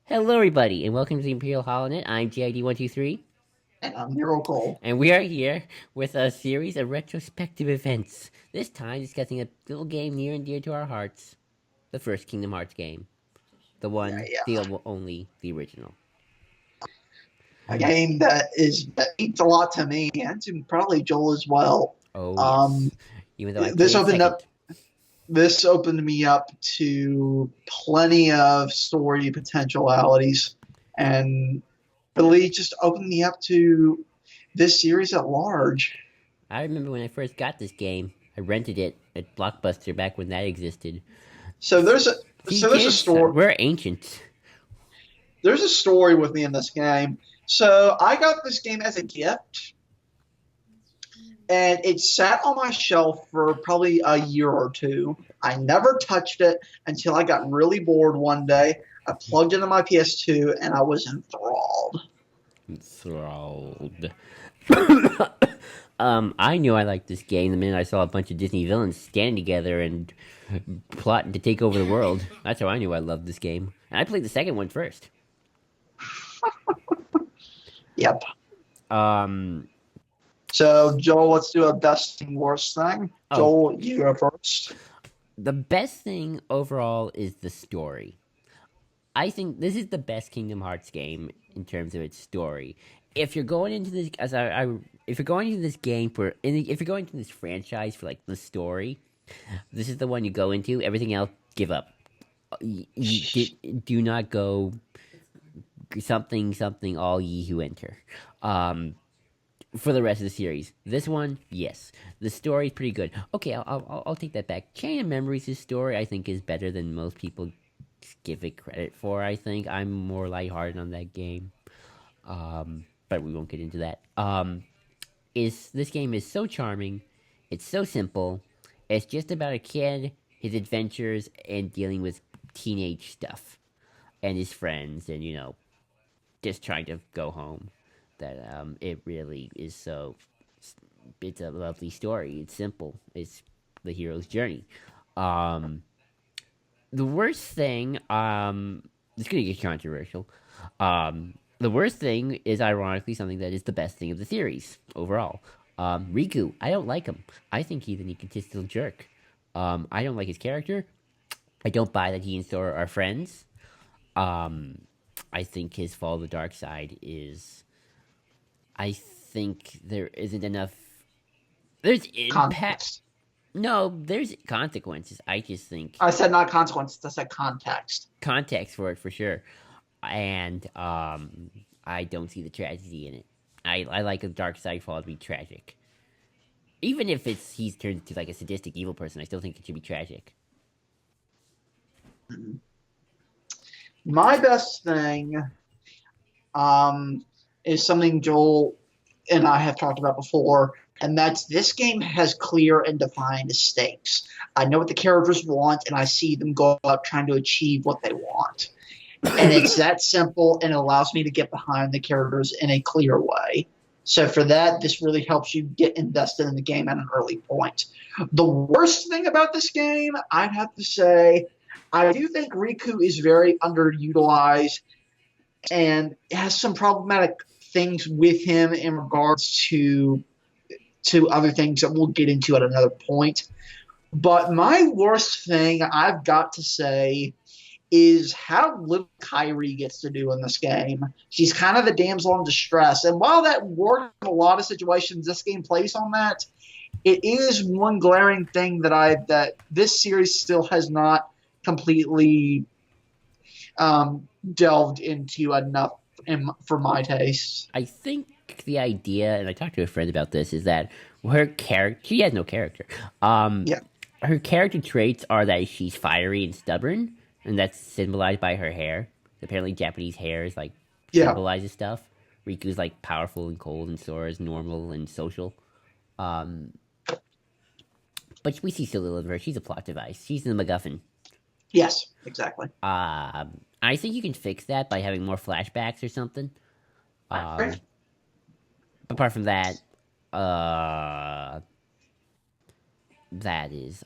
Hello, everybody, and welcome to the Imperial Holonet. I'm JID123, And I'm Nero Cole. and we are here with a series of retrospective events. This time, discussing a little game near and dear to our hearts, the first Kingdom Hearts game, the Yeah, one, yeah. the only, the original. A game that means a lot to me and to probably Joel as well. Oh Um, yes, even though I this played opened second. up this opened me up to plenty of story potentialities and really just opened me up to this series at large. I remember when I first got this game. I rented it at Blockbuster back when that existed. So there's a See, so there's a kids, story we're ancient. there's a story with me in this game. So I got this game as a gift and it sat on my shelf for probably a year or two. I never touched it until I got really bored one day. I plugged into my PS2 and I was enthralled. Enthralled. I knew I liked this game the minute I saw a bunch of Disney villains stand together and plotting to take over the world. That's how I knew I loved this game. And I played the second one first. Yep. Um, So, Joel, let's do a best thing, worst thing. oh, Joel, you go first. the best thing overall is the story. I think this is the best Kingdom Hearts game in terms of its story. If you're going into this, if you're going into this game if you're going into this franchise for like the story, this is the one you go into. Everything else, give up. Do not go something all ye who enter. Um, for the rest of the series, this one, yes, the story's pretty good. Okay, I'll take that back. Chain of Memories' story I think is better than most people give it credit for. I think I'm more lighthearted on that game. But we won't get into that. Is this game is so charming, it's so simple. It's just about a kid, his adventures, and dealing with teenage stuff, and his friends, and just trying to go home. That it really is so. It's a lovely story. It's simple. It's the hero's journey. Um, the worst thing, it's gonna get controversial. The worst thing is ironically something that is the best thing of the series overall. Riku, I don't like him. I think he's an egotistical jerk. I don't like his character. I don't buy that he and Sora are friends. Um, I think his fall of the dark side is. I think there isn't enough. There's impact. Context. No, there's consequences. I just think I said not consequences, I said context. context for it for sure, and I don't see the tragedy in it. I like a dark side fall to be tragic, even if he's turned into like a sadistic evil person. I still think it should be tragic. My best thing um, is something Joel and I have talked about before, and that's this game has clear and defined stakes. I know what the characters want, and I see them go out trying to achieve what they want. And it's that simple, and it allows me to get behind the characters in a clear way. So for that, this really helps you get invested in the game at an early point. The worst thing about this game, I'd have to say, I do think Riku is very underutilized and has some problematic things with him in regards to other things that we'll get into at another point. But my worst thing I've got to say is how little Kyrie gets to do in this game. She's kind of the damsel in distress. And while that works in a lot of situations, this game plays on that. It is one glaring thing that this series still has not completely delved into enough for my taste. I think the idea, and I talked to a friend about this, is that her character, she has no character. Um, Yeah, her character traits are that she's fiery and stubborn, and that's symbolized by her hair. Apparently, Japanese hair is like yeah. symbolizes stuff. Riku's like powerful and cold, and Sora's normal and social. Um, but we see so little of her. She's a plot device. She's the MacGuffin. Yes, exactly. I think you can fix that by having more flashbacks or something. Um, apart from that, uh, that is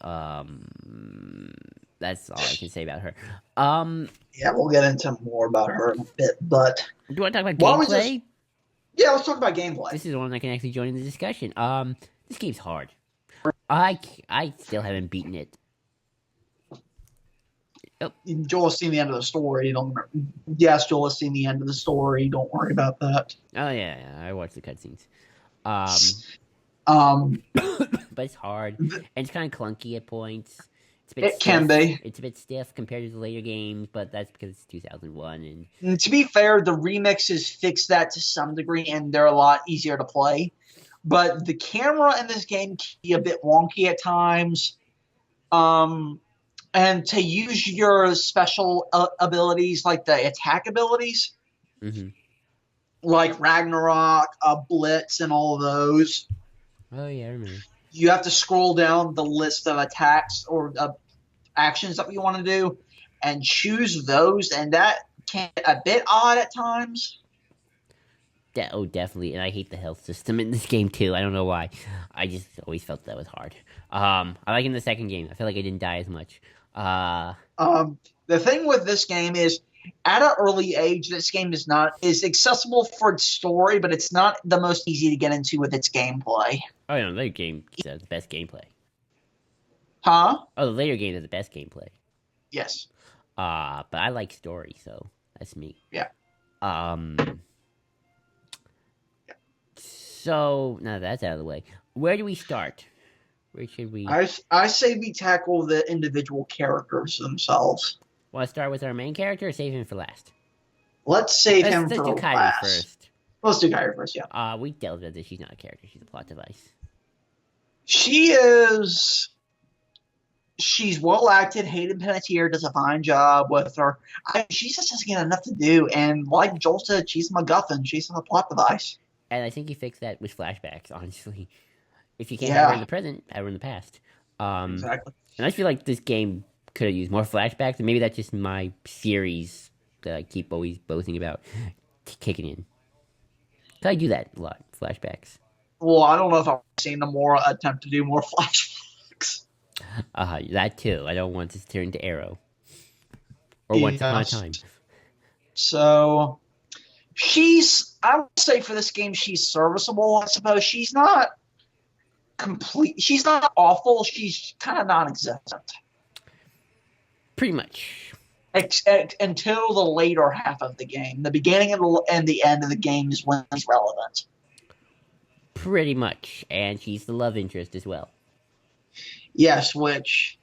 That's all I can say about her. Um, Yeah, we'll get into more about her in a bit. But do you want to talk about why don't we just gameplay? let's talk about gameplay. This is the one that can actually join in the discussion. This game's hard. I still haven't beaten it. Oh, Joel has seen the end of the story. Don't remember. Yes, Joel has seen the end of the story. Don't worry about that. oh yeah, I watched the cutscenes. Um, Um, but it's hard and it's kind of clunky at points. It's a bit it can stiff. be. It's a bit stiff compared to the later games, but that's because it's 2001 and And to be fair, the remixes fix that to some degree, and they're a lot easier to play. But the camera in this game can be a bit wonky at times. And to use your special abilities, like the attack abilities, mm-hmm. like Ragnarok, Blitz, and all of those, Oh yeah, I remember. you have to scroll down the list of attacks or actions that you want to do and choose those, and that can get a bit odd at times. Oh, definitely, and I hate the health system in this game too. I don't know why. I just always felt that was hard. I like in the second game. I feel like I didn't die as much. The thing with this game is, at an early age, this game is accessible for its story, but it's not the most easy to get into with its gameplay. Oh yeah, the later game has the best gameplay. Huh? Oh, the later game has the best gameplay. Yes. But I like story, so that's me. Yeah. So now that's out of the way, where do we start? Where should we? I say we tackle the individual characters themselves. Want to start with our main character or save him for last? Let's save him Let's for do Kyrie last. First. Let's do Kyrie first, yeah. We dealt with this. She's not a character. She's a plot device. She's well acted. Hayden Panettiere does a fine job with her. She just doesn't get enough to do. And like Joel said, she's a MacGuffin. She's a plot device. And I think you fix that with flashbacks, honestly. If you can't have her in the present, have her in the past. Exactly. And I feel like this game could have used more flashbacks, and maybe that's just my series that I keep always boasting about kicking in. I do that a lot, flashbacks. Well, I don't know if I've seen a more attempt to do more flashbacks. That too. I don't want this to turn to Arrow. Or Once Upon a Time. So, I would say for this game, she's serviceable, I suppose. She's not complete. She's not awful. She's kind of non-existent. Pretty much. Until the later half of the game. The beginning and the end of the game is when she's relevant. Pretty much. And she's the love interest as well. Yes, which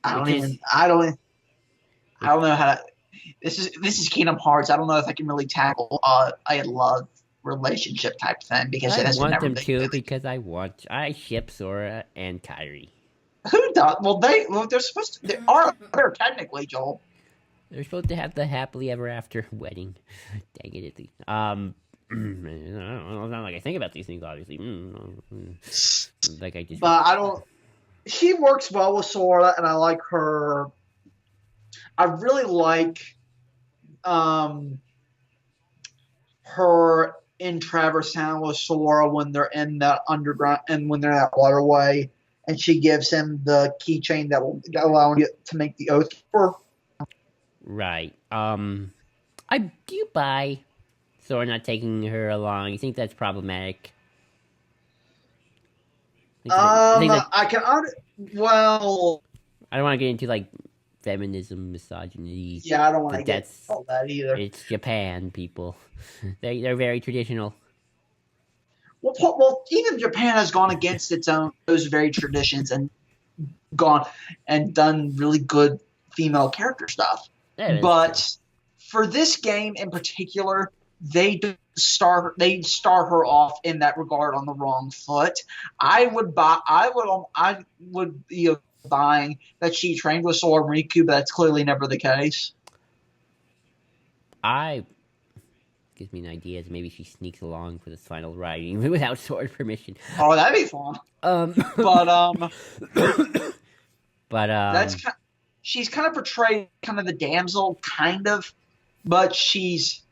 I don't know how to. This is Kingdom Hearts. I don't know if I can really tackle a love relationship type thing because it has want never them been to good. because I ship Sora and Kyrie. Who does? Well, they're supposed to. They are there technically, Joel. They're supposed to have the happily ever after wedding. Dang it! It's not like I think about these things, obviously. Like I just. But I don't. She works well with Sora, and I like her. I really like her in Traverse Town with Sora when they're in that underground and when they're in that waterway, and she gives him the keychain that will allow him to make the oath for her. Right. Do you buy Sora not taking her along? You think that's problematic? I can. Well, I don't want to get into like feminism, misogyny. yeah, I don't want to get That's all that either. It's Japan, people. They're very traditional. Well, even Japan has gone against those very traditions and gone and done really good female character stuff. But for this game in particular, they start her off in that regard on the wrong foot. I would be buying that she trained with Sora and Riku, but that's clearly never the case. Gives me an idea that maybe she sneaks along for this final riding without Sora's permission. Oh, that'd be fun. But she's kind of portrayed kind of the damsel, kind of, but she's.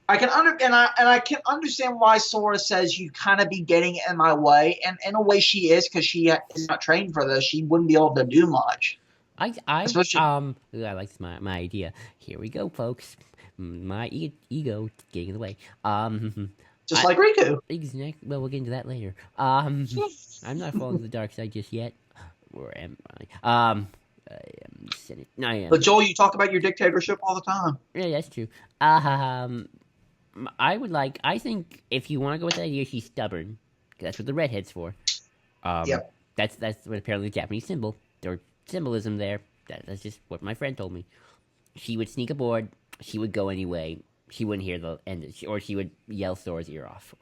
I can understand why Sora says you kind of be getting in my way, and in a way she is because she is not trained for this. She wouldn't be able to do much, especially Ooh, I like my idea. Here we go, folks. My ego getting in the way. just I like Riku. exactly. Well, we'll get into that later. I'm not falling to the dark side just yet, or am I? I am Senate. I But am. Joel, you talk about your dictatorship all the time. Yeah, that's true. Um, I would like. I think if you want to go with that idea, she's stubborn. 'Cause that's what the redhead's for. Um, Yep. that's what apparently the Japanese symbol or symbolism there. That's just what my friend told me. She would sneak aboard. She would go anyway. She wouldn't hear the end, or she would yell Sora's ear off.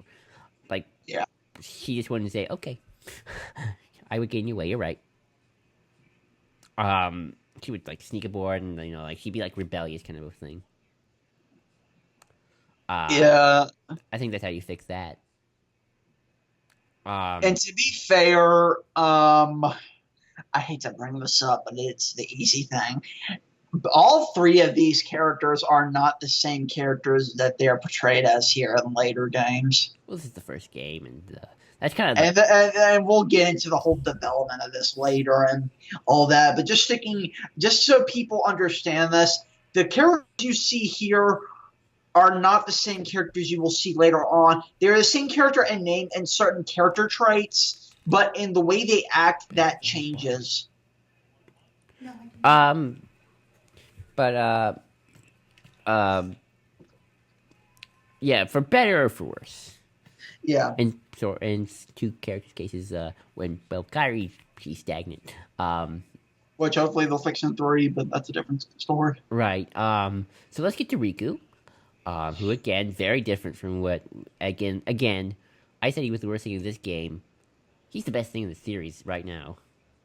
Like Yeah. she just wouldn't say, "Okay, I would get in your way. You're right." Um, she would like sneak aboard, and like she'd be like rebellious kind of a thing. Um, Yeah. I think that's how you fix that. And Um, to be fair, I hate to bring this up, but it's the easy thing. All three of these characters are not the same characters that they're portrayed as here in later games. well, this is the first game, and that's kind of the And we'll get into the whole development of this later and all that. But just so people understand this, the characters you see here are not the same characters you will see later on. They're the same character in name and certain character traits, but in the way they act, that changes. um, but um, yeah, for better or for worse. Yeah, In two characters' cases, when Kyrie she's stagnant. which hopefully they'll fix in three, but that's a different story. Right. So let's get to Riku, who again very different from what again. I said he was the worst thing in this game. He's the best thing in the series right now.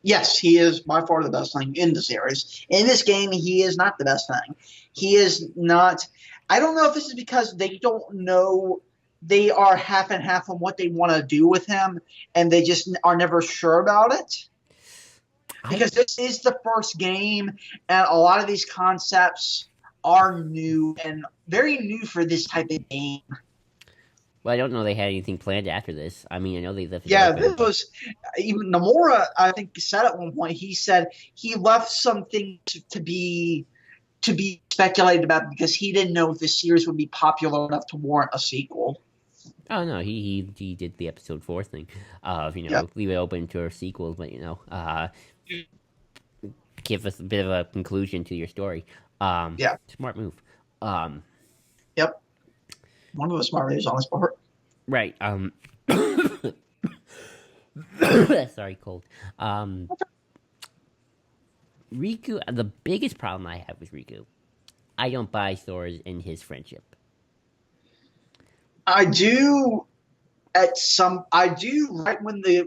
Yes, he is by far the best thing in the series. In this game, he is not the best thing. He is not. I don't know if this is because they don't know. They are half and half on what they want to do with him, and they just are never sure about it. I Because this is the first game, and a lot of these concepts are new and very new for this type of game. Well, I don't know they had anything planned after this. I mean, I know they left it Yeah, open, this but was even Nomura. I think said at one point he said he left something to be speculated about because he didn't know if the series would be popular enough to warrant a sequel. oh no, he did the episode 4 thing of Yeah, leave it open to a sequel, but give us a bit of a conclusion to your story. yeah, Smart move. Um, yep. One of the smart moves on his part. right. Sorry, cold. Um, Riku. The biggest problem I have with Riku, I don't buy Sora's in his friendship. I do I do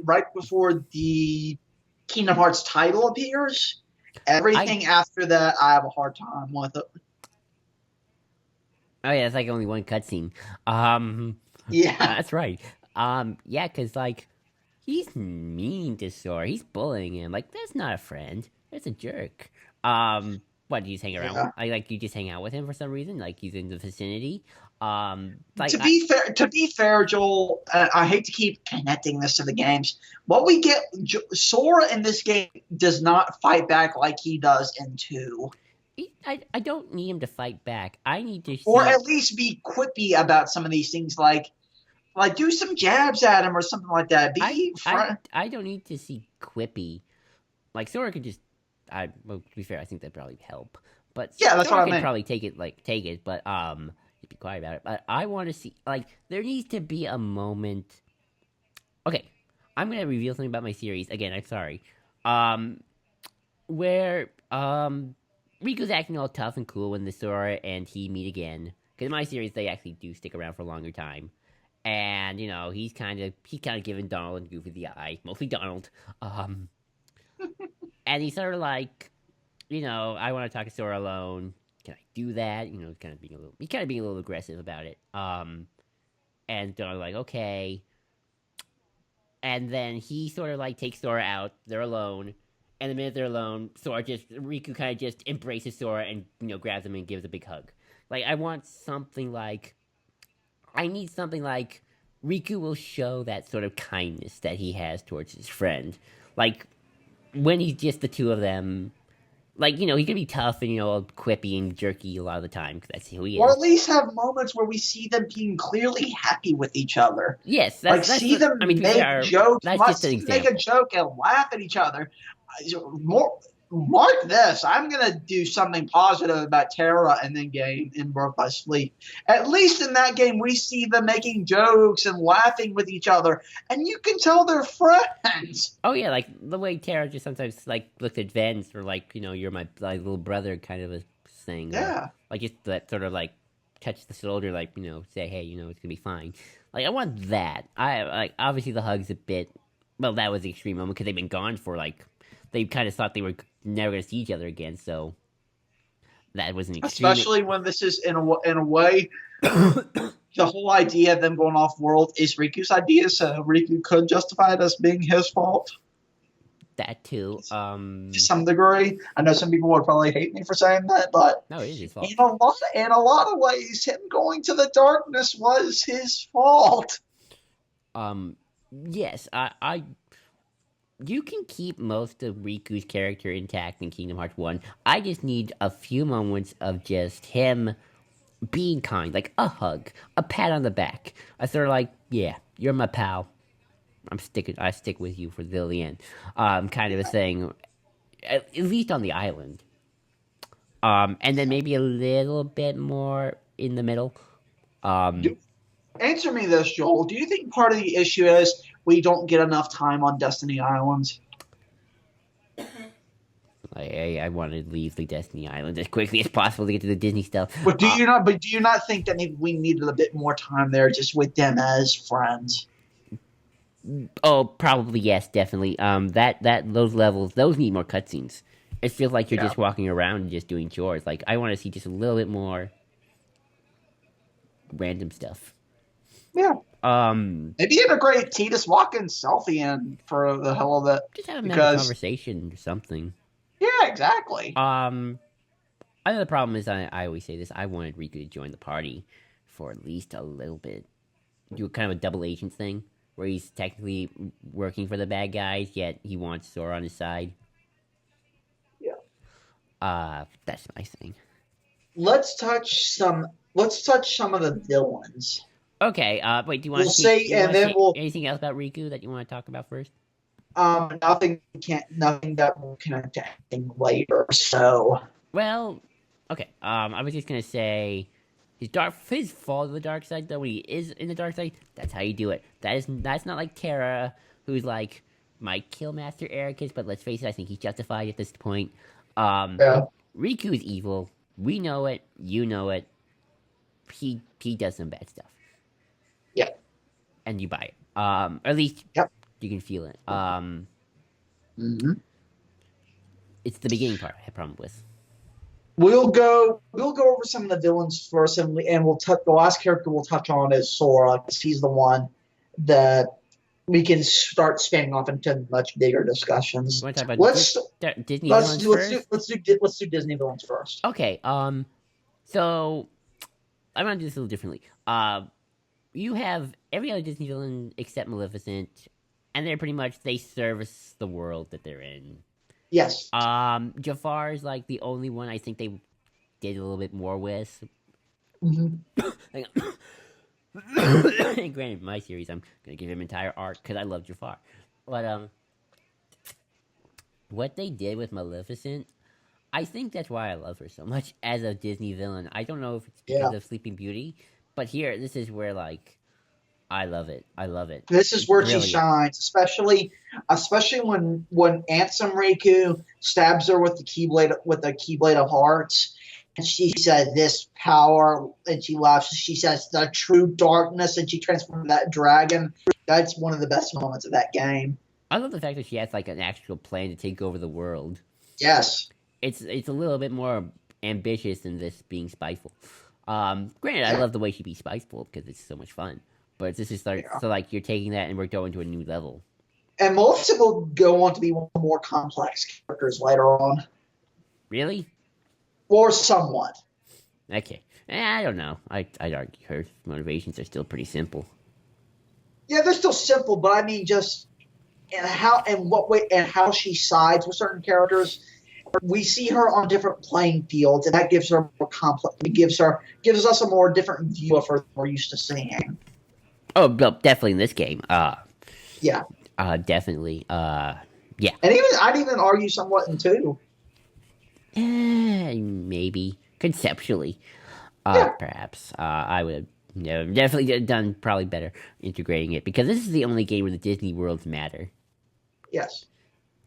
right before the Kingdom Hearts title appears. I Everything after that, I have a hard time with it. Oh yeah, it's like only one cutscene. Um, Yeah, that's right. Yeah, cause like he's mean to Sora. He's bullying him. Like that's not a friend. That's a jerk. What do you just hang around? yeah. Like you just hang out with him for some reason? Like he's in the vicinity. Like To be fair, Joel, I hate to keep connecting this to the games. What we get, Sora in this game does not fight back like he does in two, I don't need him to fight back. I need to or see. at least be quippy about some of these things, like do some jabs at him or something like that. Be friend. I don't need to see quippy. Like Sora could just. Well, to be fair, I think that'd probably help. But Yeah, that's what Sora I could mean. probably take it. But be quiet about it. But I want to see like there needs to be a moment. Okay, I'm gonna reveal something about my series again. I'm sorry. Um, where Riku's acting all tough and cool when the Sora and he meet again. Because in my series, they actually do stick around for a longer time. And he's kind of giving Donald and Goofy the eye, mostly Donald. Um, and he's sort of like, I want to talk to Sora alone. Can I do that? Kind of being a little aggressive about it. And Donald's like, okay. And then he sort of like takes Sora out. They're alone. And the minute they're alone, Riku kind of just embraces Sora and grabs him and gives a big hug. Like I want something like I need something like Riku will show that sort of kindness that he has towards his friend. Like when he's just the two of them, like he can be tough and quippy and jerky a lot of the time because that's who he Or is. at least have moments where we see them being clearly happy with each other. Yes, Like that's see the. I mean, them to be make fair, jokes, that's just an see them make a example. joke and laugh at each other. More mark this. I'm gonna do something positive about Terra and then game in Birth by Sleep. At least in that game, we see them making jokes and laughing with each other, and you can tell they're friends. Oh yeah, like the way Tara just sometimes like looks advanced or like you're my like, little brother kind of a thing, or Yeah, like just that sort of like touch the shoulder, like say hey, it's gonna be fine. Like I want that. I like obviously the hugs a bit. Well, that was the extreme moment because they've been gone for like they kind of thought they were never gonna see each other again. So that was an extreme. especially when this is in a way. The whole idea of them going off world is Riku's idea, so Riku could justify it as being his fault That too. to some degree. I know some people would probably hate me for saying that, but No, it is his in fault. a lot of ways, him going to the darkness was his fault. Um, yes, I you can keep most of Riku's character intact in Kingdom Hearts 1. I just need a few moments of just him being kind, like a hug, a pat on the back. I sort of like, yeah, you're my pal. I stick with you for the end. Kind of a thing, at least on the island. And then maybe a little bit more in the middle. Um, Do, answer me this, Joel. Do you think part of the issue is we don't get enough time on Destiny Islands? I want to leave the Destiny Island as quickly as possible to get to the Disney stuff. But do you not? But do you not think that maybe we needed a bit more time there, just with them as friends? Oh, probably yes, definitely. That those levels, those need more cutscenes. It feels like you're Yeah. just walking around and just doing chores. Like I want to see just a little bit more random stuff. Yeah. Um, Maybe integrate Titus Watkins selfie in for the hell of it. just have a Because conversation or something. yeah, exactly. Um, Another problem is I always say this. I wanted Riku to join the party for at least a little bit. Do kind of a double agent thing where he's technically working for the bad guys, yet he wants Sora on his side. Yeah. That's my thing. Let's touch some of the villains. Okay. Wait. Do you want We'll to speak? say Do you and want to then say we'll anything else about Riku that you want to talk about first? nothing that will connect to anything later. So Well, okay. I was just gonna say his fall to the dark side though. When he is in the dark side, that's how you do it. That's not like Terra, who's like my Killmaster Ericus, but let's face it, I think he's justified at this point. Um, yeah. Riku's evil. We know it. You know it. He does some bad stuff, Yeah. and you buy it. Or at least Yep. you can feel it. Mm-hmm. It's the beginning part I have a problem with. We'll go over some of the villains first, and we'll touch the last character we'll touch on is Sora because he's the one that we can start spanning off into much bigger discussions. You want to talk about Let's Disney let's villains do let's first? do let's do Disney villains first. Okay. So I'm gonna do this a little differently. You have every other Disney villain except Maleficent, and they're pretty much they service the world that they're in. Yes. Jafar is like the only one I think they did a little bit more with. Mm-hmm. Hang on. And granted, my series, I'm gonna give him entire arc because I love Jafar. But what they did with Maleficent, I think that's why I love her so much as a Disney villain. I don't know if it's because Yeah. of Sleeping Beauty, but here, this is where like I love it. I love it. This is It's where she brilliant. shines, especially when Ansem Riku stabs her with the Keyblade of Hearts, and she said, "This power," and she laughs. She says, "The true darkness," and she transforms into that dragon. That's one of the best moments of that game. I love the fact that she has like an actual plan to take over the world. Yes. It's a little bit more ambitious than this being spiteful. Granted, I Yeah. love the way she be spiteful because it's so much fun. But this is like Yeah. so like you're taking that and we're going to a new level. And Maleficent will go on to be one of the more complex characters later on, Really? or somewhat. Okay. I don't know. I'd argue her motivations are still pretty simple. Yeah, they're still simple, but I mean, just and how and what way and how she sides with certain characters. We see her on different playing fields, and that gives her more complex. It gives us a more different view of her than we're used to seeing. Oh, well, definitely in this game. Yeah, Definitely. Yeah. and even I'd even argue somewhat in two. Maybe conceptually. Yeah. Perhaps. I would have definitely done probably better integrating it because this is the only game where the Disney worlds matter. Yes.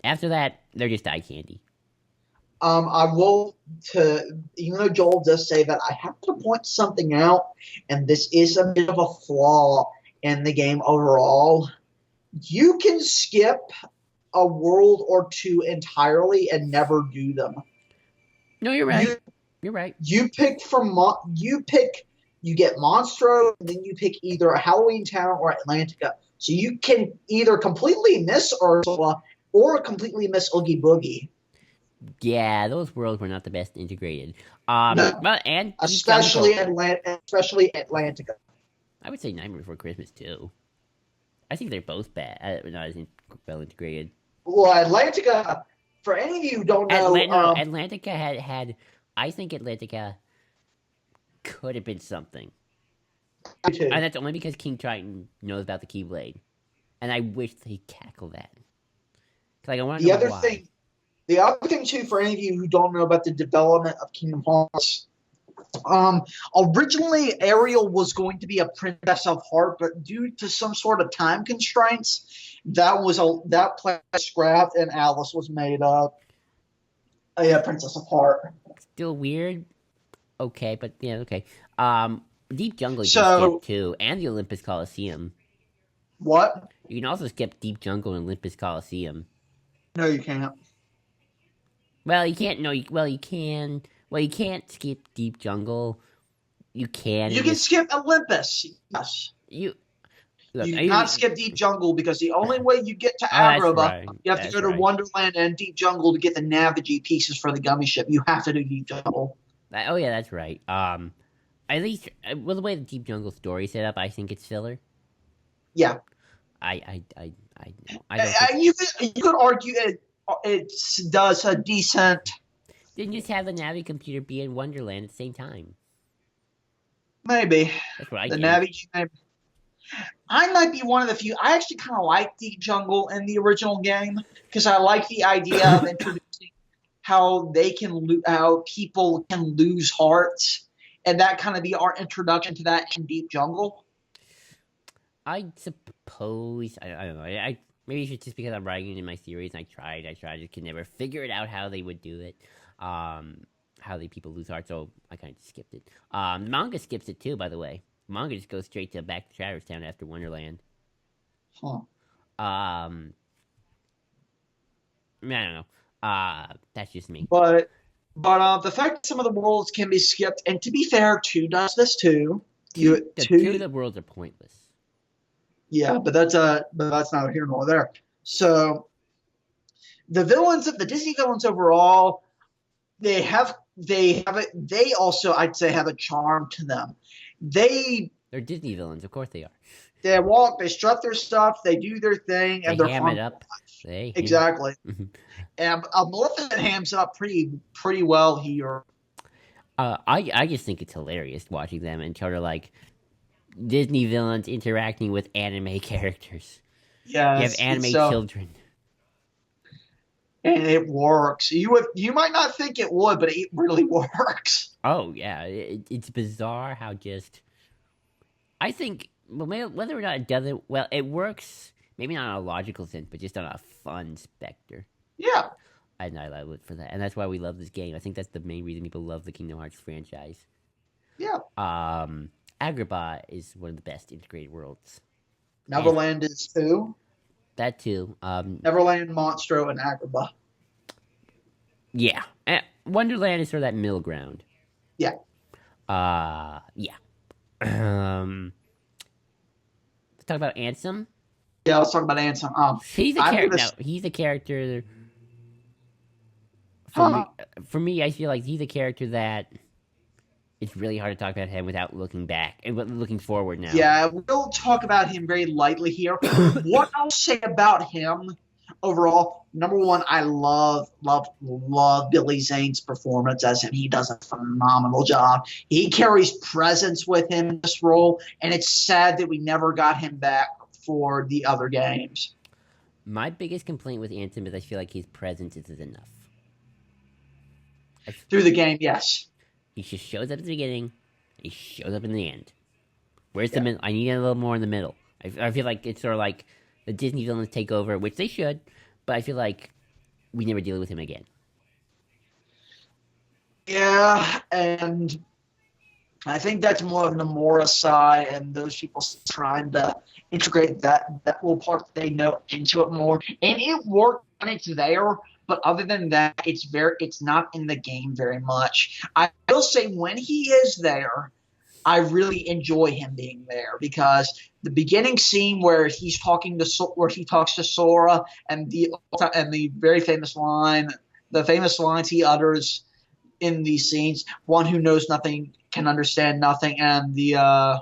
After that, they're just eye candy. I will to even though Joel does say that I have to point something out, and this is a bit of a flaw in the game overall. You can skip a world or two entirely and never do them. No, you're right. You're right. You pick you get Monstro, and then you pick either a Halloween Town or Atlantica. So you can either completely miss Ursula or completely miss Oogie Boogie. Yeah, those worlds were not the best integrated. No, But and especially Atlantica. I would say Nightmare Before Christmas too. I think they're both bad, not as well integrated. Well, Atlantica. For any of you who don't know, Atlantica had. I think Atlantica could have been something, and that's only because King Triton knows about the Keyblade, and I wish they tackle that. Like I want to know why. The other thing too, for any of you who don't know about the development of Kingdom Hearts, originally Ariel was going to be a Princess of Heart, but due to some sort of time constraints, that plan was scrapped and Alice was made up a Princess of Heart. Still weird. Okay, but yeah, okay. Deep Jungle you can skip too, and the Olympus Coliseum. What? You can also skip Deep Jungle and Olympus Coliseum. No, you can't. Well, you can't. No, you can. Well, you can't skip Deep Jungle. You can. You can skip Olympus. Yes. You cannot skip Deep Jungle because the only way you get to Agrabah, you have to go to Wonderland and Deep Jungle to get the Navigate pieces for the gummy ship. You have to do Deep Jungle. Oh yeah, that's right. At least well, the way the Deep Jungle story set up, I think it's filler. Yeah. I you could argue it does a decent. Then just have the Navi computer be in Wonderland at the same time. Maybe. That's what I the think. Navi. I might be one of the few. I actually kind of like Deep Jungle in the original game because I like the idea of introducing how people can lose hearts, and that kind of be our introduction to that in Deep Jungle. I suppose I don't know. Maybe it's just because I'm writing in my series. And I just could never figure it out how they would do it. How the people lose hearts, so I kind of skipped it. The manga skips it too, by the way. The manga just goes straight to back to Traverse Town after Wonderland. Huh. I don't know. That's just me. But the fact that some of the worlds can be skipped, and to be fair, 2 does this too. Two of the worlds are pointless. Yeah, but that's not here nor there. So the Disney villains overall, they also, I'd say, have a charm to them. They're Disney villains, of course they are. They walk, they strut their stuff, they do their thing, and they're ham it up. Exactly. And Maleficent hams it up pretty well here. I just think it's hilarious watching them and sort of like Disney villains interacting with anime characters. Yeah, you have anime children, and it works. You might not think it would, but it really works. Oh yeah, it's bizarre how just. I think whether or not it does it well, it works. Maybe not on a logical sense, but just on a fun specter. Yeah. And I love it for that. And that's why we love this game. I think that's the main reason people love the Kingdom Hearts franchise. Yeah. Agrabah is one of the best integrated worlds. Neverland is too. That too. Neverland, Monstro, and Agrabah. Yeah. Wonderland is sort of that middle ground. Yeah. Yeah. Let's talk about Ansem. Yeah, let's talk about Ansem. He's a character. No, he's a character. For me, I feel like he's a character that it's really hard to talk about him without looking back and looking forward now. Yeah, we'll talk about him very lightly here. What I'll say about him overall, number one, I love Billy Zane's performance as him. He does a phenomenal job. He carries presence with him in this role, and it's sad that we never got him back for the other games. My biggest complaint with Anthem is I feel like his presence isn't enough. Through the game, yes. He just shows up at the beginning, he shows up in the end. Where's the Yeah. middle? I need a little more in the middle. I feel like it's sort of like the Disney villains take over, which they should, but I feel like we never deal with him again. Yeah, and I think that's more of the Nomura side and those people trying to integrate that little part that they know into it more. And it worked when it's there, but other than that, it's not in the game very much. I will say when he is there, I really enjoy him being there because the beginning scene where where he talks to Sora and the very famous line, the famous lines he utters in these scenes, one who knows nothing can understand nothing, and the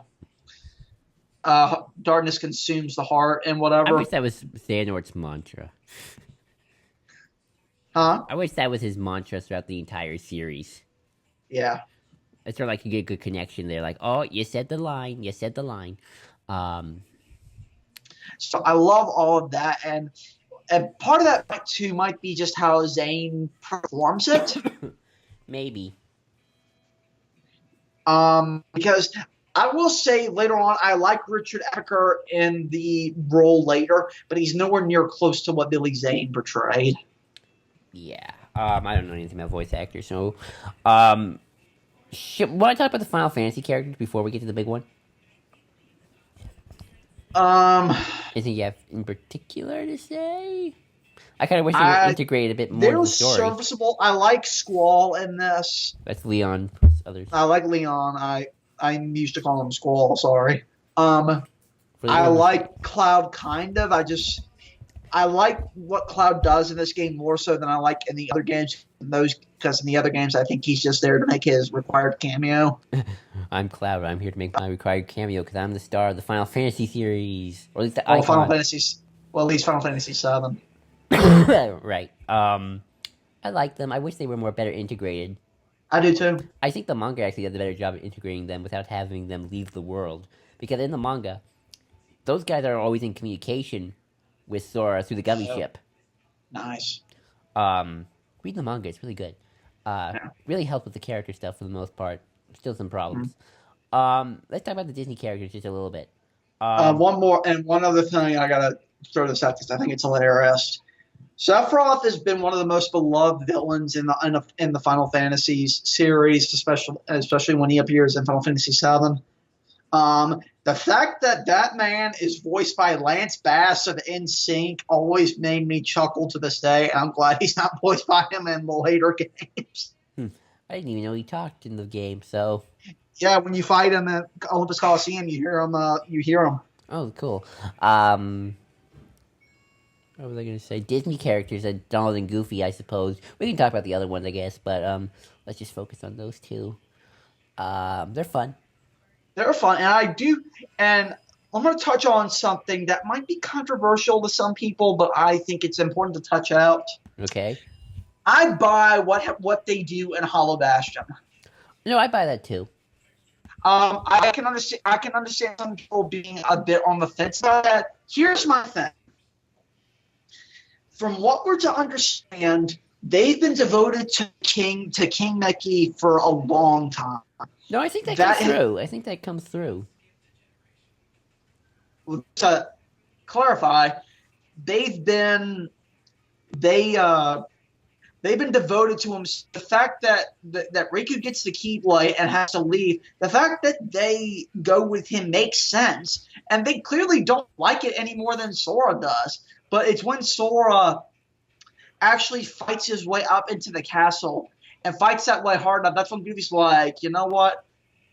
darkness consumes the heart and I whatever. wish that was Xehanort's mantra. Huh? I wish that was his mantra throughout the entire series. Yeah. It's sort of like you get a good connection there. Like, oh, you said the line. You said the line. So I love all of that, and part of that too might be just how Zane performs it. Maybe. Because I will say later on, I like Richard Ecker in the role later, but he's nowhere near close to what Billy Zane portrayed. Yeah. I don't know anything about voice actors, so want to talk about the Final Fantasy characters before we get to the big one? Anything you have in particular to say? I kind of wish they were integrated a bit more in the story. They're serviceable. I like Squall in this. That's Leon. Others. I like Leon. I'm used to calling him Squall. Sorry. I like Cloud kind of. I like what Cloud does in this game more so than I like in the other games. Because in the other games, I think he's just there to make his required cameo. I'm Cloud. I'm here to make my required cameo because I'm the star of the Final Fantasy series, or at least the Well, icon. at least Final Fantasy VII. Right. I like them. I wish they were better integrated. I do too. I think the manga actually does a better job of integrating them without having them leave the world. Because in the manga, those guys are always in communication with Sora through the gummy ship. Nice. Read the manga; it's really good. Really helps with the character stuff for the most part. Still some problems. Let's talk about the Disney characters just a little bit. One other thing I gotta throw this out because I think it's hilarious. Sephiroth has been one of the most beloved villains in the Final Fantasy series, especially when he appears in Final Fantasy VII. The fact that man is voiced by Lance Bass of NSYNC always made me chuckle to this day. I'm glad he's not voiced by him in the later games. I didn't even know he talked in the game. So yeah, when you fight him at Olympus Coliseum, you hear him. Oh, cool. What was I going to say? Disney characters are Donald and Goofy, I suppose. We can talk about the other ones, I guess, but let's just focus on those two. They're fun. They're fun, and I'm going to touch on something that might be controversial to some people, but I think it's important to touch out. Okay. I buy what they do in Hollow Bastion. No, I buy that too. I can understand some people being a bit on the fence about that. Here's my thing. From what we're to understand, they've been devoted to King Mickey for a long time. No, I think that comes through. I think that comes through. To clarify, they've been devoted to him. The fact that Riku gets the Keyblade and has to leave, the fact that they go with him makes sense, and they clearly don't like it any more than Sora does. But it's when Sora actually fights his way up into the castle and fights that way hard enough. That's when Goofy's like, you know what?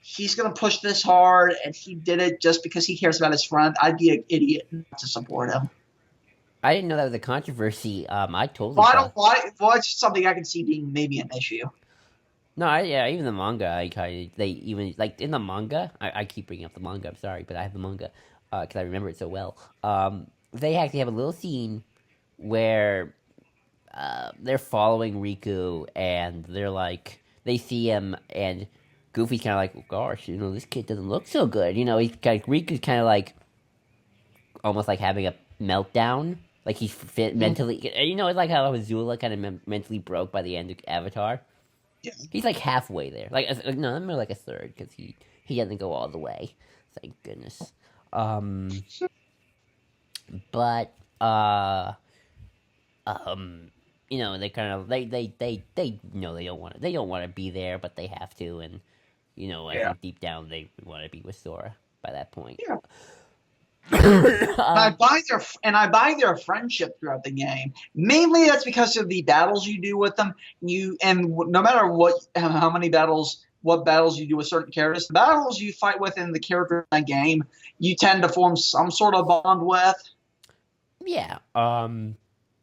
He's going to push this hard, and he did it just because he cares about his friend. I'd be an idiot not to support him. I didn't know that was a controversy. I totally. Well, it's something I can see being maybe an issue. No, yeah, even the manga, I kind of they even like in the manga. I keep bringing up the manga. I'm sorry, but I have the manga because I remember it so well. They actually have a little scene where they're following Riku, and they're like they see him, and Goofy's kind of like, oh, gosh, this kid doesn't look so good. He's like Riku's kind of like almost like having a meltdown. Like he's fit Mm, mentally. It's like how Azula kind of mentally broke by the end of Avatar. yeah, He's like halfway there. No, I'm more like a third because he doesn't go all the way. Thank goodness. Um, but um, they kind of they know they don't want to be there, but they have to, and I yeah, think deep down they want to be with Sora by that point. yeah. um, And I buy their friendship throughout the game. Mainly, that's because of the battles you do with them. No matter how many battles, what battles you do with certain characters, the battles you fight with in the character in the game, you tend to form some sort of bond with. yeah. I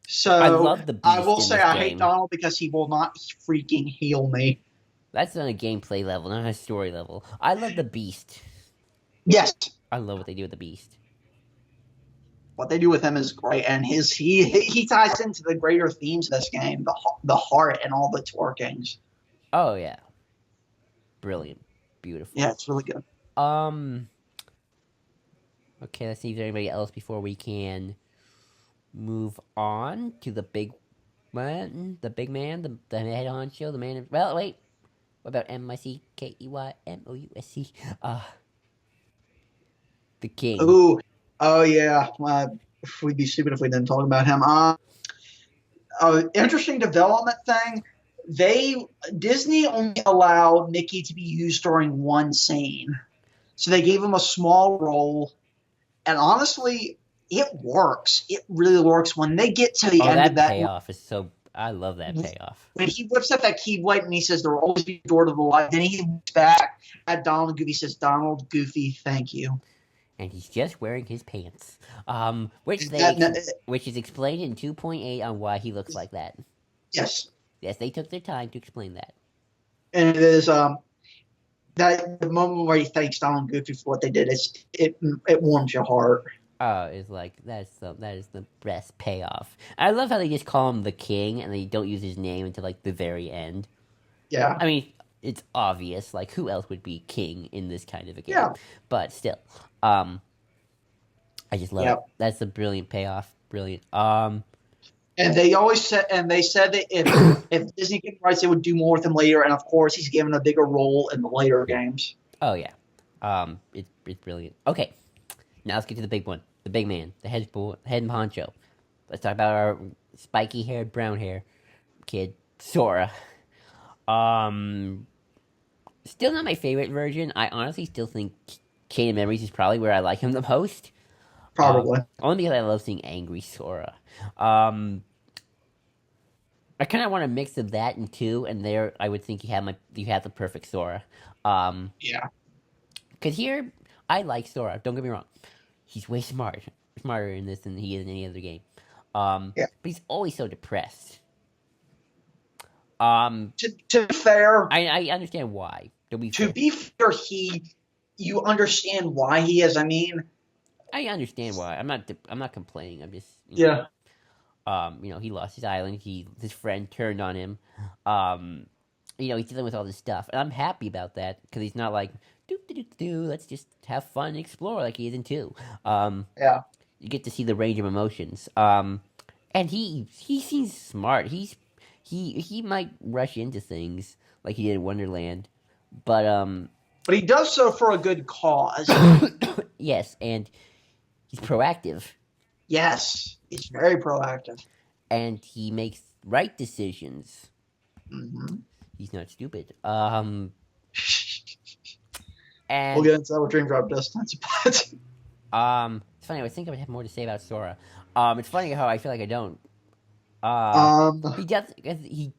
So love the I Beast will in say this I hate game. Donald because he will not freaking heal me. That's on a gameplay level, not a story level. I love the Beast. Yes, I love what they do with the Beast. what they do with him is great, and he ties into the greater themes of this game, the heart and all its workings. Oh yeah, brilliant, Yeah, beautiful. it's really good. Um, okay, let's see if there's anybody else before we can move on to the big man, the head honcho, the man. Well, wait. What about Mickeymous? The king. Ooh, oh yeah. We'd be stupid if we didn't talk about him. Interesting development thing. They Disney only allowed Mickey to be used during one scene, so they gave him a small role. And honestly, it works. It really works when they get to the Oh, end of that that. payoff is so. I love that payoff. When he whips up that keyblade and he says there will always be a door to the light, then he looks back at Donald and Goofy, says, "Donald, Goofy, thank you." And he's just wearing his pants. That, Which is explained in 2.8 on why he looks like that. yes, Yes, they took their time to explain that. and it is that the moment where he thanks Donald and Goofy for what they did. It warms your heart. It's like that is the best payoff. I love how they just call him the king and they don't use his name until like the very end. Yeah, I mean, it's obvious. Like, who else would be king in this kind of a game? yeah, But still, um, I just love yeah. it. That's a brilliant payoff. Brilliant. And they said that if Disney gave rights, they would do more with him later. And of course, he's given a bigger role in the later games. Oh yeah. It's brilliant. Okay, now let's get to the big one. The big man, head honcho. Let's talk about our spiky haired, brown hair kid, Sora. Um, Still not my favorite version. I honestly still think Chain of Memories is probably where I like him the most. Probably. Only because I love seeing angry Sora. Um, I kind of want a mix of that and two, and there I would think you have the perfect Sora. Um, Yeah. because here I like Sora. Don't get me wrong, he's way smarter in this than he is in any other game. Yeah. But he's always so depressed. Um, To be fair, I understand why. To be to fair, be fair, you understand why he is. I mean, I understand why. I'm not complaining. I'm just yeah, he lost his island. His friend turned on him. Um, he's dealing with all this stuff, and I'm happy about that because he's not like do. Let's just have fun and explore like he is in two. Um, yeah. you get to see the range of emotions. And he seems smart. He might rush into things like he did in Wonderland, but But he does so for a good cause. yes, and he's proactive Yes, he's very proactive. and he makes right decisions. Hmm. He's not stupid. We'll And get into that with Dream Drop Distance, but it's funny. I think I would have more to say about Sora. It's funny how I feel like I don't. um, He does. He.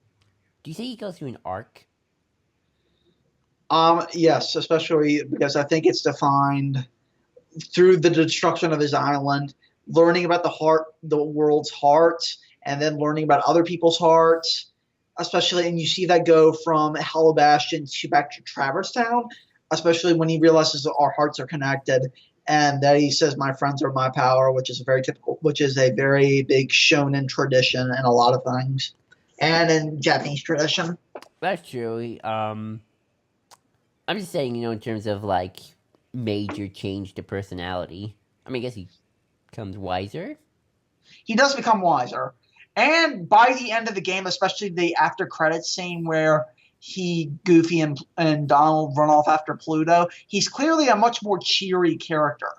Do you say he goes through an arc? yes, especially because I think it's defined through the destruction of his island, learning about the world's heart, and then learning about other people's hearts. especially, and you see that go from Hollow Bastion to back to Traverse Town, especially when he realizes that our hearts are connected, and that he says, "My friends are my power," which is a very big shonen tradition in a lot of things, and in Japanese tradition. That's true. I'm just saying, in terms of like major change to personality. I mean, I guess he becomes wiser. He does become wiser. And by the end of the game, especially the after credits scene where Goofy, and Donald run off after Pluto, he's clearly a much more cheery character.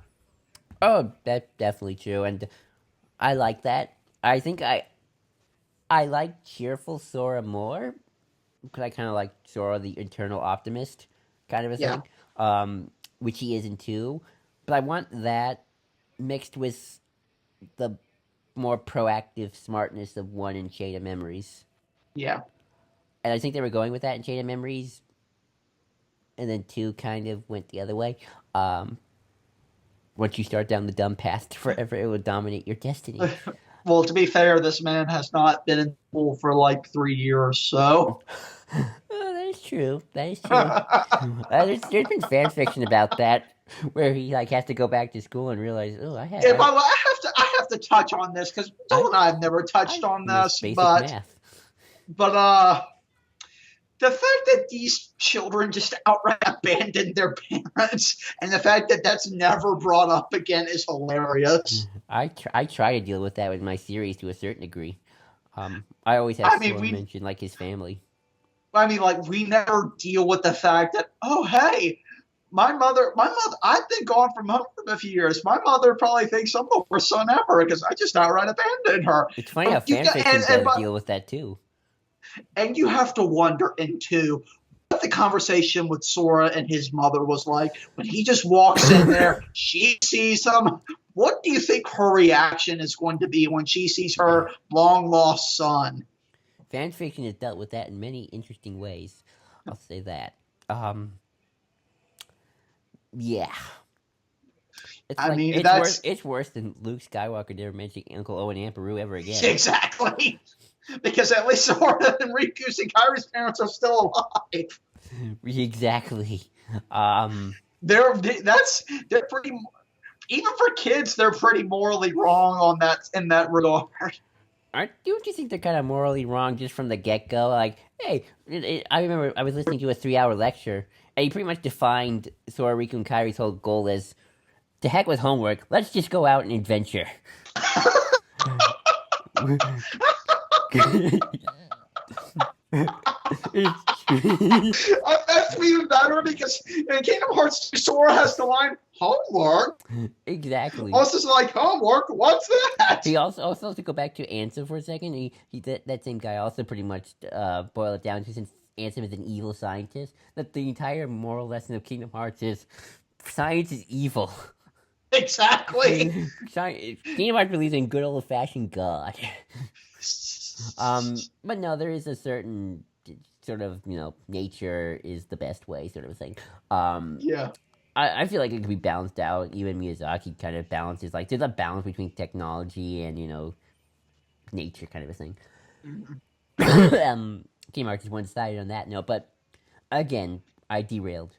Oh, that's definitely true, and I like that. I think I like cheerful Sora more because I kind of like Sora, the internal optimist kind of a Yeah, thing, which he is in two. But I want that mixed with the more proactive smartness of one in Chain of Memories. yeah. And I think they were going with that in Chain of Memories, and then two kind of went the other way. Um, Once you start down the dumb path forever, it will dominate your destiny. Well, to be fair, this man has not been in school for like 3 years, so. Oh, that is true. That is true. There's been fan fiction about that, where he like has to go back to school and realize, oh, If I have to touch on this because Joel and I have never touched I on missed this, basic math. but the fact that these children just outright abandoned their parents, and the fact that that's never brought up again is hilarious. I try to deal with that with my series to a certain degree. I always have I mean, Sora mention like his family. like we never deal with the fact that, oh hey, my mother, I've been gone from home for a few years. My mother probably thinks I'm the worst son ever because I just outright abandoned her. It's funny how But you fan fiction does deal with that too. and you have to wonder into what the conversation with Sora and his mother was like when he just walks in there. She sees him. What do you think her reaction is going to be when she sees her long lost son? Fan fiction has dealt with that in many interesting ways. I'll say that. Um, yeah, it's I like mean, it's worse. that's It's worse than Luke Skywalker never mentioning Uncle Owen and Aunt Beru ever again. exactly because at least Sora and Riku's and Kyrie's parents are still alive. Exactly. They're pretty, even for kids, they're pretty morally wrong on that in that regard. Don't you think they're kind of morally wrong just from the get go? Like, hey, I remember I was listening to a 3 hour lecture, and he pretty much defined Sora, Riku, and Kyrie's whole goal as to heck with homework. Let's just go out and adventure. That's even better because in Kingdom Hearts 2, Sora has the line homework. Exactly. Also, like homework. What's that? He also to go back to Ansem for a second. That same guy also pretty much boiled it down to, since Ansem is an evil scientist, that the entire moral lesson of Kingdom Hearts is science is evil. Exactly. Kingdom Hearts believes in good old fashioned God. But no, there is a certain sort of nature is the best way sort of thing. Yeah. I feel like it could be balanced out. Even Miyazaki kind of balances, like there's a balance between technology and nature kind of a thing. Kingdom Hearts is one sided on that note, but again, I derailed.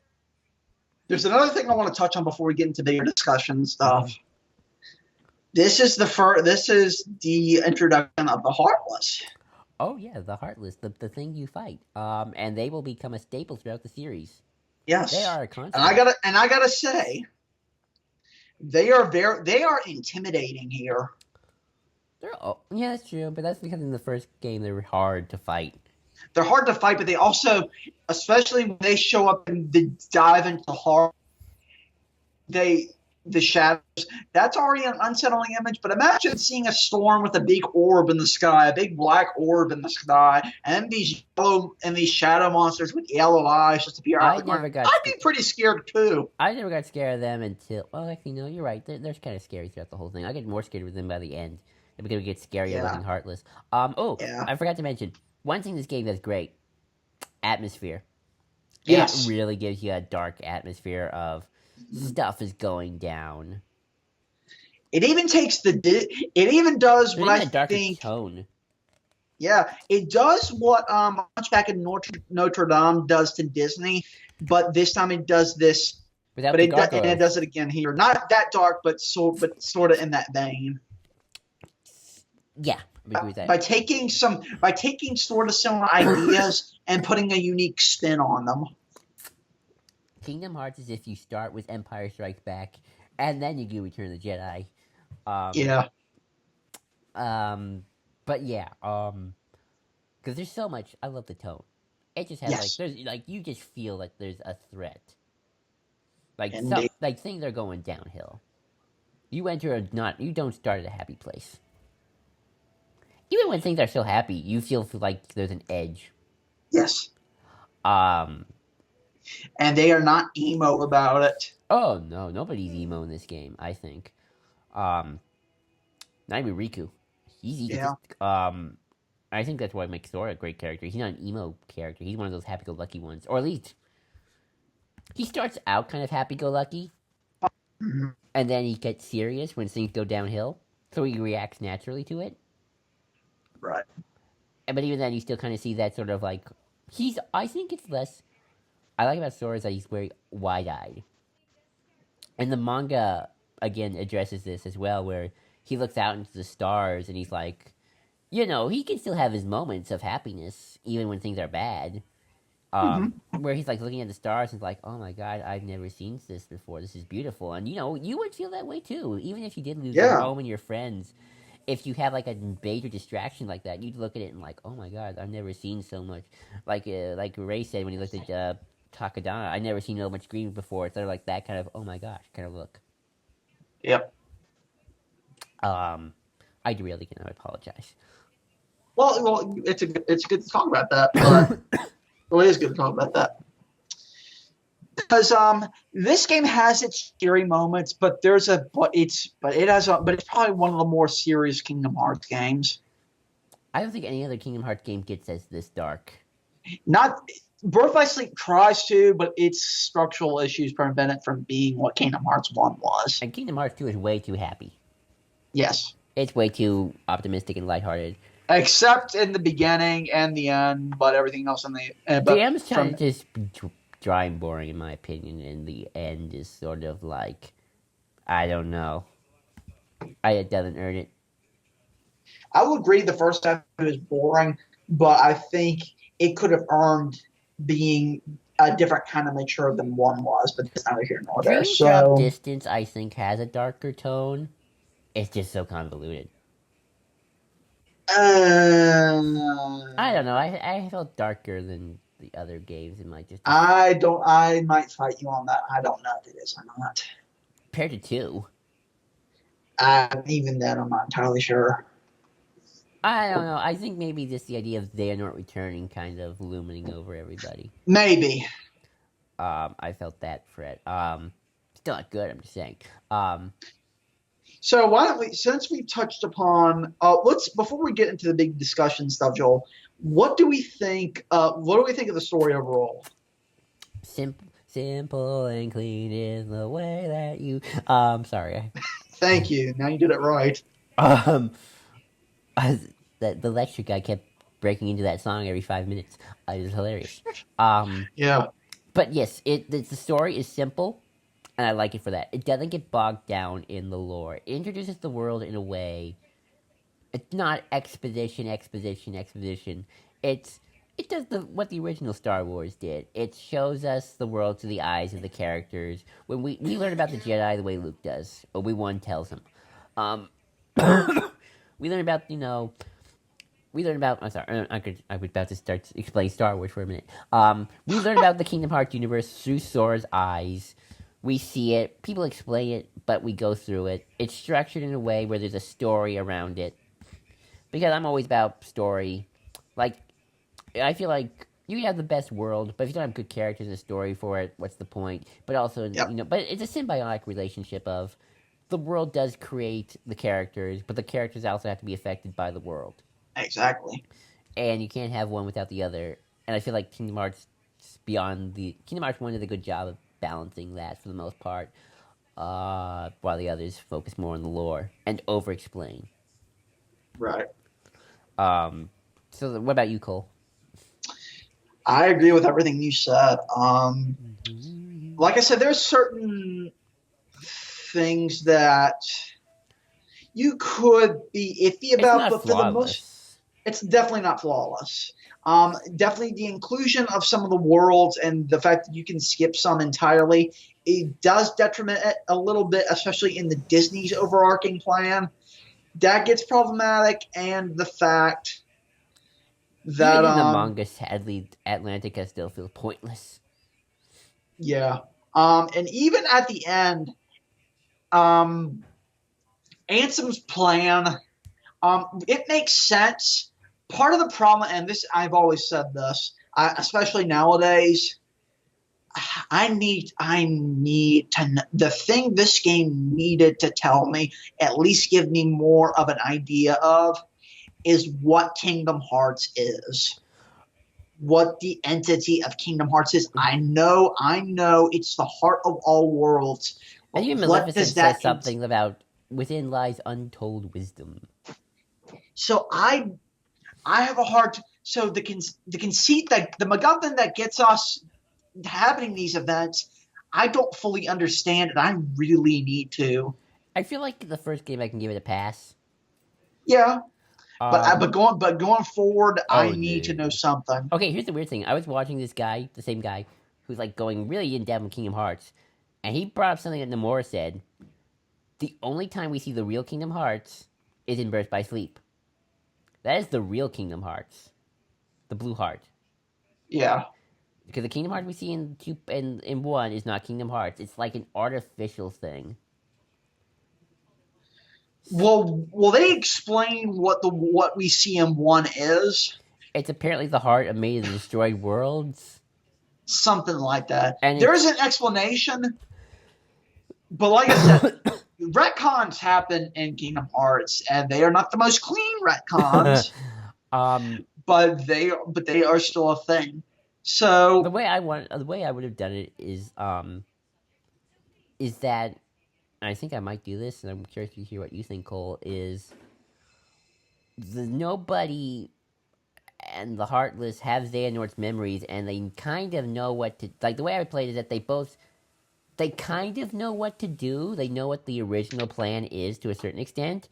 There's another thing I want to touch on before we get into bigger discussion stuff. Mhm. This is the introduction of the Heartless. Oh yeah, the Heartless, the thing you fight. And they will become a staple throughout the series. Yes, They are a constant. and I gotta say, they are intimidating here. Yeah, that's true, but that's because in the first game they were hard to fight. They're hard to fight, but they also, especially when they show up and they dive into the heart, the shadows. That's already an unsettling image. But imagine seeing a storm with a big orb in the sky, a big black orb in the sky, and these shadow monsters with yellow eyes just appear out of the ground. I'd be pretty scared too. I never got scared of them until, well, actually, no, you're right. They're kind of scary throughout the whole thing. I get more scared with them by the end. They're going to get scarier looking Heartless. Yeah. I forgot to mention one thing this game does great: atmosphere. Yes. It really gives you a dark atmosphere of stuff is going down. It even takes it even does There's what even I a darker think. tone. Yeah, it does what Hunchback of Notre Dame does to Disney, but this time it does this, Without but the and it gargoyles. does it again here. Not that dark, but sort of in that vein. Yeah, I agree with that. By taking sort of similar ideas and putting a unique spin on them. Kingdom Hearts is if you start with Empire Strikes Back and then you do Return of the Jedi. Um, Yeah. um, but yeah, because there's so much. I love the tone. It just has like Yes. there's like you just feel like there's a threat. Like some Indeed. like things are going downhill. You enter a not you don't start at a happy place. Even when things are so happy, you feel like there's an edge. Yes. Um, And they are not emo about it. oh no, nobody's emo in this game. I think. Um, not even Riku. He's Yeah. egotistic. I think that's why makes Sora a great character. He's not an emo character. He's one of those happy-go-lucky ones, or at least he starts out kind of happy-go-lucky, Mhm. and then he gets serious when things go downhill. So he reacts naturally to it. Right. But even then, you still kind of see that sort of like he's. I think it's less. I like about Sora is that he's very wide-eyed, and the manga again addresses this as well, where he looks out into the stars and he's like, he can still have his moments of happiness even when things are bad. Hmm. Where he's like looking at the stars and like, oh my god, I've never seen this before. This is beautiful, and you would feel that way too, even if you did lose your Yeah. home and your friends. If you have like a major distraction like that, you'd look at it and like, oh my god, I've never seen so much. Like Ray said when he looked at Takadana, I've never seen so much green before. It's sort of like that kind of oh my gosh kind of look. Yep. Um, I really cannot apologize. Well, it's good to talk about that, but well, it is good to talk about that because this game has its scary moments, but it's probably one of the more serious Kingdom Hearts games. I don't think any other Kingdom Hearts game gets as this dark. Not Birth by Sleep tries to, but its structural issues prevent it from being what Kingdom Hearts One was. And Kingdom Hearts 2 is way too happy. Yes, It's way too optimistic and lighthearted. except in the beginning and the end, but everything else in the The but M's trying from to just be dry and boring, in my opinion, and the end is sort of like, I don't know. It doesn't earn it. I would agree the first time it was boring, but I think it could have earned being a different kind of mature than one was, but that's neither here nor there. Dream Drop So, Distance, I think, has a darker tone. It's just so convoluted. I don't know. I felt darker than the other games in my just I might fight you on that. I don't know if it is or not. compared to two. Even then, I'm not entirely sure. I don't know. I think maybe just the idea of they are not returning kind of looming over everybody. Maybe. I felt that threat. Still not good. I'm just saying. Um, So why don't we, since we touched upon, let's before we get into the big discussion stuff, Joel. What do we think? What do we think of the story overall? simple and clean is the way that you. Sorry. Thank you. Now you did it right. Um, I, the lecture guy kept breaking into that song every 5 minutes. It was hilarious. Um, Yeah. but yes, the story is simple, and I like it for that. It doesn't get bogged down in the lore. It introduces the world in a way. It's not exposition, exposition, exposition. It's it does what the original Star Wars did. It shows us the world through the eyes of the characters. When we learn about the Jedi the way Luke does, Obi-Wan tells him. Um, we learn about we learn about. I'm sorry, I was about to start to explain Star Wars for a minute. We learn about the Kingdom Hearts universe through Sora's eyes. We see it, people explain it, but we go through it. It's structured in a way where there's a story around it. Because I'm always about story. Like, I feel like you can have the best world, but if you don't have good characters and a story for it, what's the point? But also, Yep. but it's a symbiotic relationship of the world does create the characters, but the characters also have to be affected by the world. Exactly. And you can't have one without the other. And I feel like Kingdom Hearts 1 did a good job of balancing that for the most part, while the others focus more on the lore and over explain. Right. Um, So, what about you, Cole? I agree with everything you said. Like I said, there's certain things that you could be iffy It's about, not but for the most, flawless. it's definitely not flawless. Definitely the inclusion of some of the worlds and the fact that you can skip some entirely, it does detriment it a little bit, especially in the Disney's overarching plan. That gets problematic, and the fact that Even in the manga, sadly, Atlantica still feels pointless. yeah, and even at the end, um, Ansem's plan, it makes sense. Part of the problem, and this I've always said this, especially nowadays, I need to the thing this game needed to tell me, at least give me more of an idea of, is what Kingdom Hearts is. What the entity of Kingdom Hearts is. I know it's the heart of all worlds, And but even what Maleficent does says that something about within lies untold wisdom. so I have a hard so the conceit that the MacGuffin that gets us happening these events, I don't fully understand, and I really need to. I feel like the first game I can give it a pass. Yeah, Um, but going forward, I oh need to no. know something. Okay, here's the weird thing. I was watching this guy, the same guy, who's like going really in depth with Kingdom Hearts, and he brought up something that Nomura said. The only time we see the real Kingdom Hearts is in Birth by Sleep. That is the real Kingdom Hearts, the blue heart. Yeah. Because the Kingdom Hearts we see in two in one is not Kingdom Hearts. It's like an artificial thing. Well, will they explain what we see in one is? It's apparently the heart of Made of the Destroyed Worlds, Something like that. and There is it's an explanation, but like I said, retcons happen in Kingdom Hearts, and they are not the most clean retcons, um but they are still a thing. the So, way I would have done it is that I think I might do this, and I'm curious to hear what you think, Cole. Is the nobody and the heartless have Xehanort's memories, and they kind of know what to like. The way I would play it is that they kind of know what to do. They know what the original plan is to a certain extent,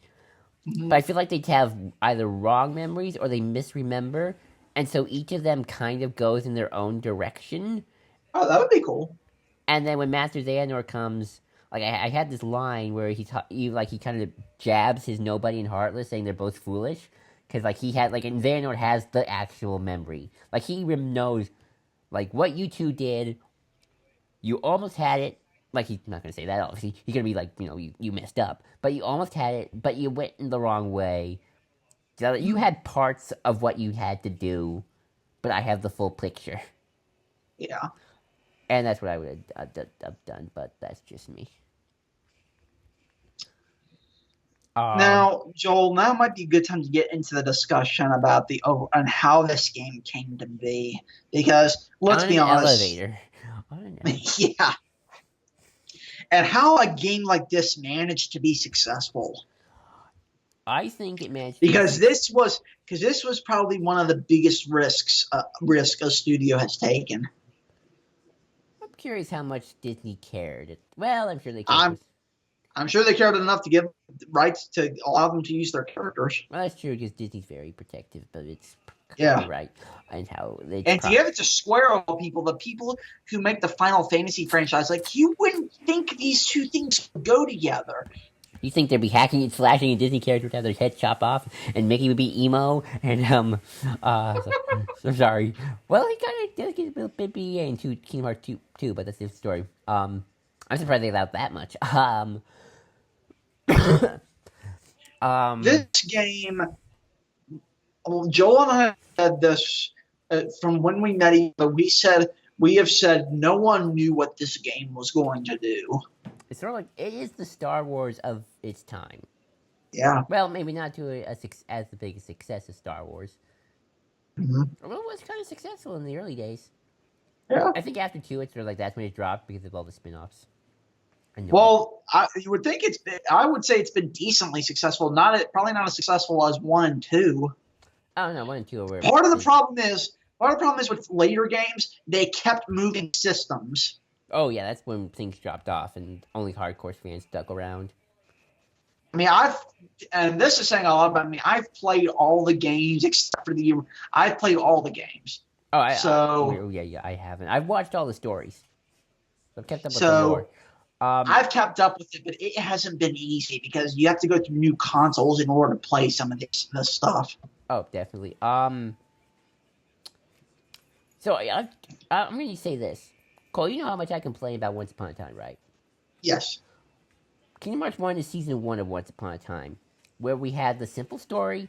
but mhm. I feel like they have either wrong memories or they misremember, and so each of them kind of goes in their own direction. Oh, that would be cool. And then when Master Xehanort comes, like I had this line where he kind of jabs his nobody and heartless, saying they're both foolish, because like he had like and Xehanort has the actual memory, like he knows like what you two did. You almost had it. Like he's not gonna say that obviously. He's gonna be like you messed up, but you almost had it, but you went in the wrong way. So you Mhm. had parts of what you had to do, but I have the full picture, Yeah. and that's what I would have done. But that's just me. Um, Now, Joel, now might be a good time to get into the discussion about the over and how this game came to be. Because let's on be an honest, elevator. On an elevator. yeah, and how a game like this managed to be successful. I think it managed to be. Because this was probably one of the biggest risk a studio has taken. I'm curious how much Disney cared. Well, I'm sure they cared. I'm I'm sure they cared enough to give rights to allow them to use their characters. Well, that's true because Disney's very protective of its Yeah. copyright and how they. And to give it to Square of all people, the people who make the Final Fantasy franchise, like you wouldn't think these two things would go together. You think they'd be hacking and slashing a Disney character to have their head chopped off, and Mickey would be emo, and so sorry. Well, he kind of does get a bit BA in Kingdom Hearts 2, too, but that's the story. I'm surprised they allowed that much. This Um, game, Joel and I had this from when we met each other. We have said no one knew what this game was going to do. it's sort of like it is the Star Wars of its time. Yeah. Well, maybe not to as the biggest success as Star Wars. Mm-hmm. Well, it was kind of successful in the early days. Yeah. I think after 2, it's sort of like that's when it dropped because of all the spin offs. And nobody. Well, you would think I would say it's been decently successful. Probably not as successful as one and two. I don't know. 1 and 2 were. Part of the problem is with later games, they kept moving systems. Oh yeah, that's when things dropped off and only hardcore fans stuck around. I mean, and this is saying a lot about me. I've played all the games except for I've played all the games. Oh, So, yeah, I haven't. I've watched all the stories. I've kept up with the lore. so I've kept up with it, but it hasn't been easy because you have to go through new consoles in order to play some of this stuff. Oh, definitely. So I'm going to say this, Cole. You know how much I complain about Once Upon a Time, right? Yes. Kingdom Hearts 1 is season 1 of Once Upon a Time, where we had the simple story,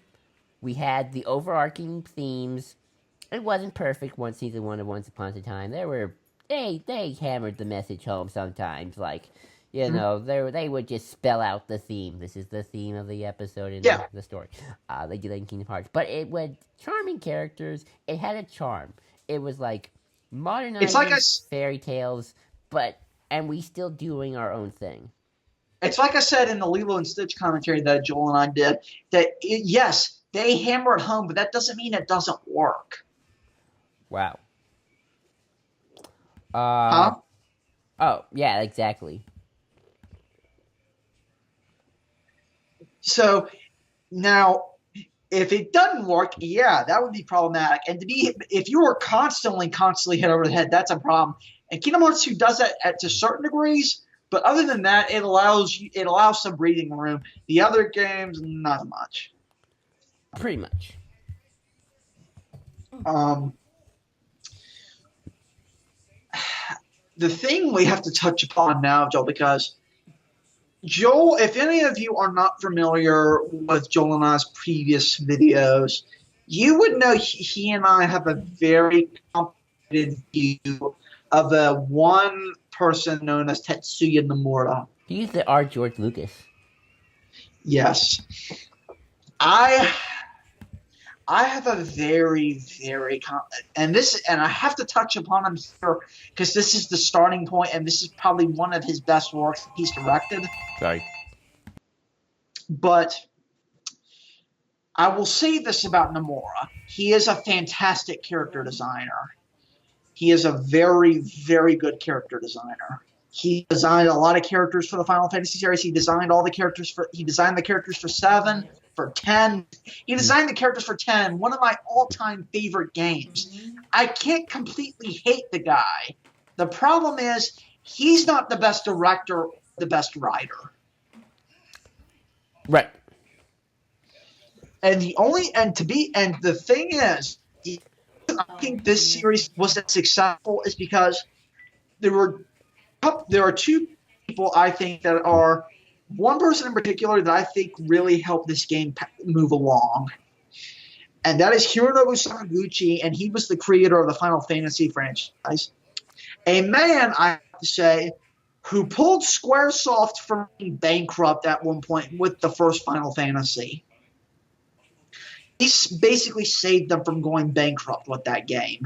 we had the overarching themes. It wasn't perfect. Season 1 of Once Upon a Time. They hammered the message home sometimes, like. You Mm-hmm. know, they would just spell out the theme. This is the theme of the episode in Yeah. the story. They did that in Kingdom Hearts. But it was charming characters. It had a charm. It was like It's like modernizing fairy tales, and we still doing our own thing. it's like I said in the Lilo and Stitch commentary that Joel and I did, that yes, they hammer it home, but that doesn't mean it doesn't work. Wow. Huh? Oh, yeah, exactly. So now, if it doesn't work, yeah, that would be problematic. And if you were constantly hit over the head, that's a problem. And Kingdom Hearts 2 does that to certain degrees, but other than that, it allows some breathing room. The other games, not much. Pretty much. The thing we have to touch upon now, Joel, because Joel, if any of you are not familiar with Joel and I's previous videos, you would know he and I have a very complicated view of a one person known as Tetsuya Nomura. He's the R. George Lucas. Yes. I have a very, very and I have to touch upon him here because this is the starting point, and this is probably one of his best works he's directed. Sorry. But I will say this about Nomura: he is a fantastic character designer. He is a very, very good character designer. He designed a lot of characters for the Final Fantasy series. He designed the characters for 7, for 10. He designed the characters for 10, one of my all-time favorite games. I can't completely hate the guy. The problem is he's not the best director, the best writer. Right. And the thing is, I think this series wasn't successful is because there are two people I think that are one person in particular that I think really helped this game move along, and that is Hironobu Sakaguchi, and he was the creator of the Final Fantasy franchise. A man, I have to say, who pulled Squaresoft from being bankrupt at one point with the first Final Fantasy. He basically saved them from going bankrupt with that game.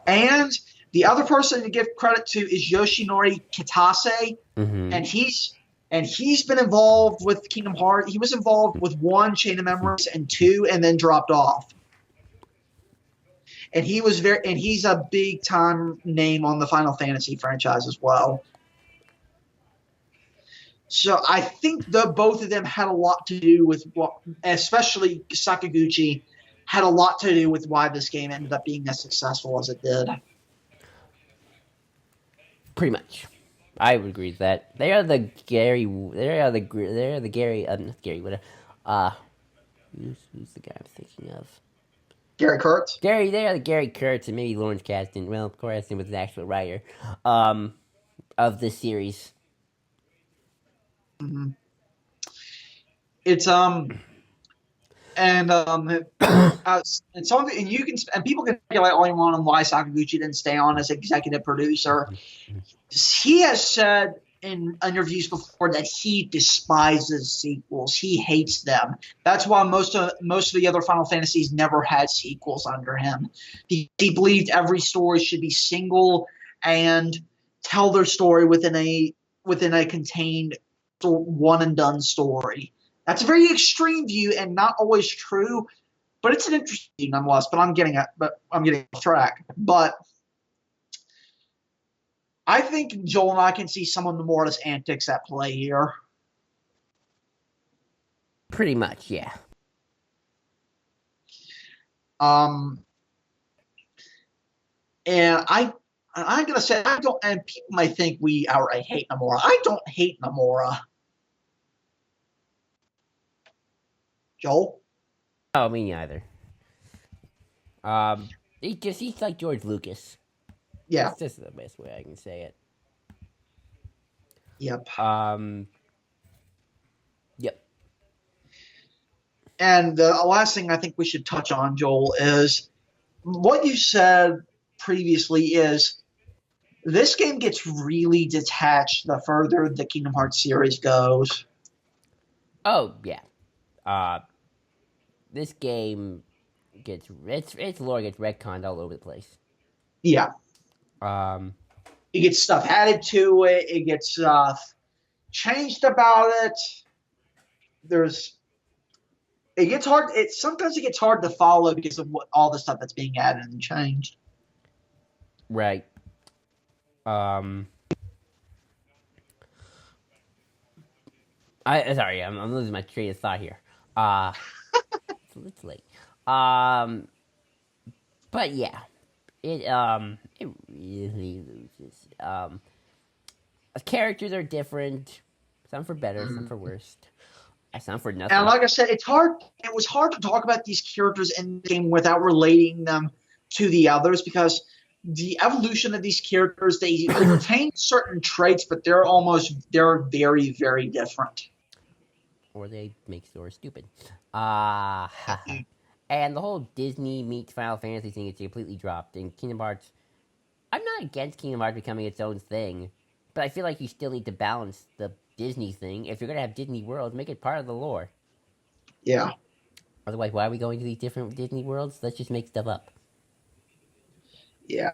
And the other person to give credit to is Yoshinori Kitase, and he's been involved with Kingdom Hearts. He was involved with 1, Chain of Memories, and 2, and then dropped off. And he's a big time name on the Final Fantasy franchise as well. So I think both of them had a lot to do with especially Sakaguchi, had a lot to do with why this game ended up being as successful as it did. Pretty much, I would agree with that. They are the Gary. They are the Gary. Not Gary. Whatever. Who's the guy I'm thinking of? Gary Kurtz. They are the Gary Kurtz and maybe Lawrence Kasdan. Well, of course, Kasdan was the actual writer of this series. Mm-hmm. It's and something, and people can speculate all you want on why Sakaguchi didn't stay on as executive producer. He has said in interviews before that he despises sequels. He hates them. That's why most of the other Final Fantasies never had sequels under him. He believed every story should be single and tell their story within a contained one and done story. That's a very extreme view and not always true, but it's an interesting view nonetheless. But I'm getting off track. But I think Joel and I can see some of Nomura's antics at play here. Pretty much, yeah. Um, and I'm gonna say I don't. And people might think we outright hate Nomura. I don't hate Nomura. Joel. Oh, me neither. Um, he's like George Lucas. Yeah. This is the best way I can say it. Yep. Um, yep. And the last thing I think we should touch on, Joel, is what you said previously is this game gets really detached the further the Kingdom Hearts series goes. Oh yeah. Uh, this game gets its lore gets retconned all over the place. Yeah. Um, It gets stuff added to it. It gets stuff changed about it. There's it gets hard. It sometimes it gets hard to follow because of all the stuff that's being added and changed. right. Um, I'm losing my train of thought here. Uh, it's late. Um, but yeah, it really loses. Characters are different. Some for better, some for worse. Some for And nothing. like I said, it's hard. It was hard to talk about these characters in the game without relating them to the others because the evolution of these characters they retain certain traits, but they're very very different. Or they make stories stupid. Ah, and the whole Disney meets Final Fantasy thing is completely dropped. And Kingdom Hearts, I'm not against Kingdom Hearts becoming its own thing, but I feel like you still need to balance the Disney thing. If you're gonna have Disney worlds, make it part of the lore. Yeah, Otherwise, why are we going to these different Disney worlds? Let's just make stuff up. yeah.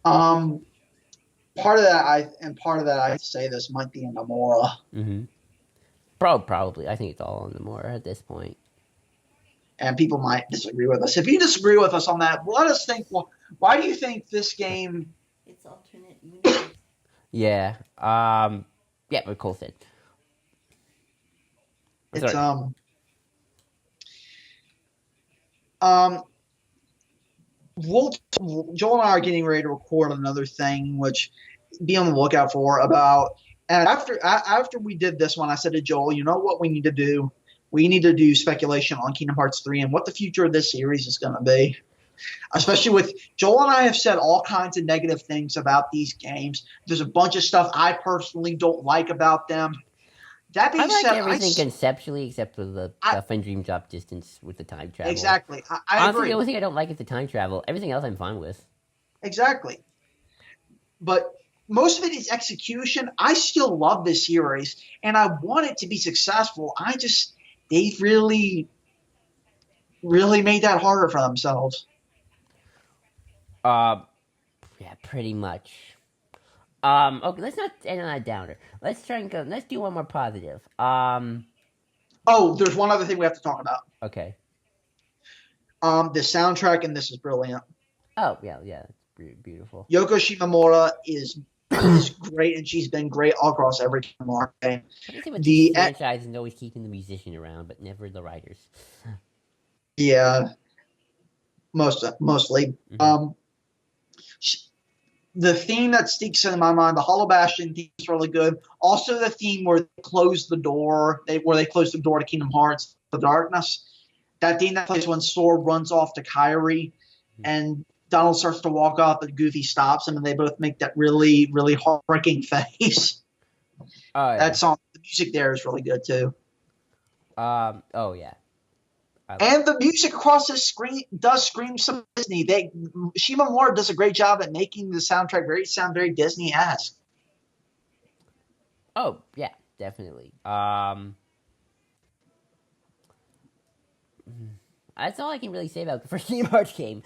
Um, part of that I say this might be in Nomura, Mm-hmm. Probably. I think it's all on the more at this point. and people might disagree with us. If you disagree with us on that, let us think. Well, why do you think this game? It's alternate universe. Yeah. Yeah, what Cole said. I'm It's sorry. um we'll Joel and I are getting ready to record another thing, which be on the lookout for about. And after we did this one, I said to Joel, you know what we need to do? We need to do speculation on Kingdom Hearts 3 and what the future of this series is going to be. Especially with Joel and I have said all kinds of negative things about these games. There's a bunch of stuff I personally don't like about them. That I being like said, everything conceptually except for the I Fun Dream Drop distance with the time travel. exactly. I Honestly, the agree. only thing I don't like is the time travel. Everything else I'm fine with. Exactly. But most of it is execution. I still love this series, and I want it to be successful. They've really made that harder for themselves. Uh, yeah, pretty much. Okay, let's not end on a downer. Let's try and go. Let's do one more positive. Oh, there's one other thing we have to talk about. Okay. The soundtrack in this is brilliant. Oh yeah, yeah, it's beautiful. Yoko Shimomura is great, and she's been great all across every Kingdom Hearts game. What is it with these The franchises always keeping the musician around, but never the writers? Yeah, mostly. Mm-hmm. The theme that sticks in my mind, the Hollow Bastion theme is really good. Also, the theme where they close the door, where they close the door to Kingdom Hearts, the darkness. That theme that plays when Sora runs off to Kyrie, and Donald starts to walk off, but Goofy stops him, and they both make that really, really heartbreaking face. Oh yeah. That song, the music there is really good too. Oh yeah. And the music across the screen does scream some Disney. Shimomura does a great job at making the soundtrack sound very Disney-esque. Oh yeah, definitely. That's all I can really say about the first Kingdom Hearts game.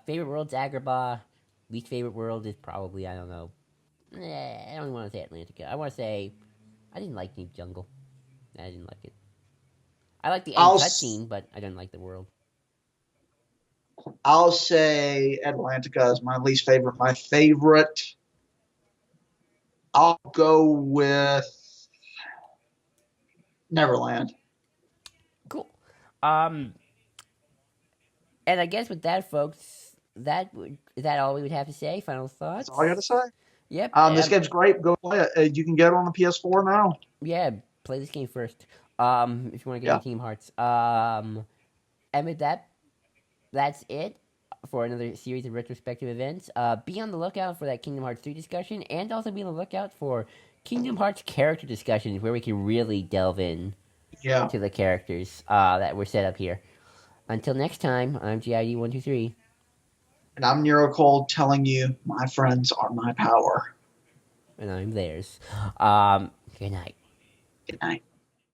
Favorite world's Agrabah. Least favorite world is probably I don't know. I don't want to say Atlantica. I want to say I didn't like New Jungle. I didn't like it. I like the end I'll cutscene, but I didn't like the world. I'll say Atlantica is my least favorite. My favorite, I'll go with Neverland. Cool. Um, and I guess with that, folks, is that all we would have to say? Final That's all I got to thoughts. say. Yep. This game's great. Go play it. You can get it on the PS4 now. Yeah. Play this game first. If you want to get Yeah. into Kingdom Hearts. And with that, that's it for another series of retrospective events. Be on the lookout for that Kingdom Hearts 3 discussion, and also be on the lookout for Kingdom Hearts character discussions, where we can really delve in Yeah. to the characters that were set up here. Until next time, I'm GID123, And I'm Nero Cole telling you, my friends are my power. and I'm theirs. Good night. Good night.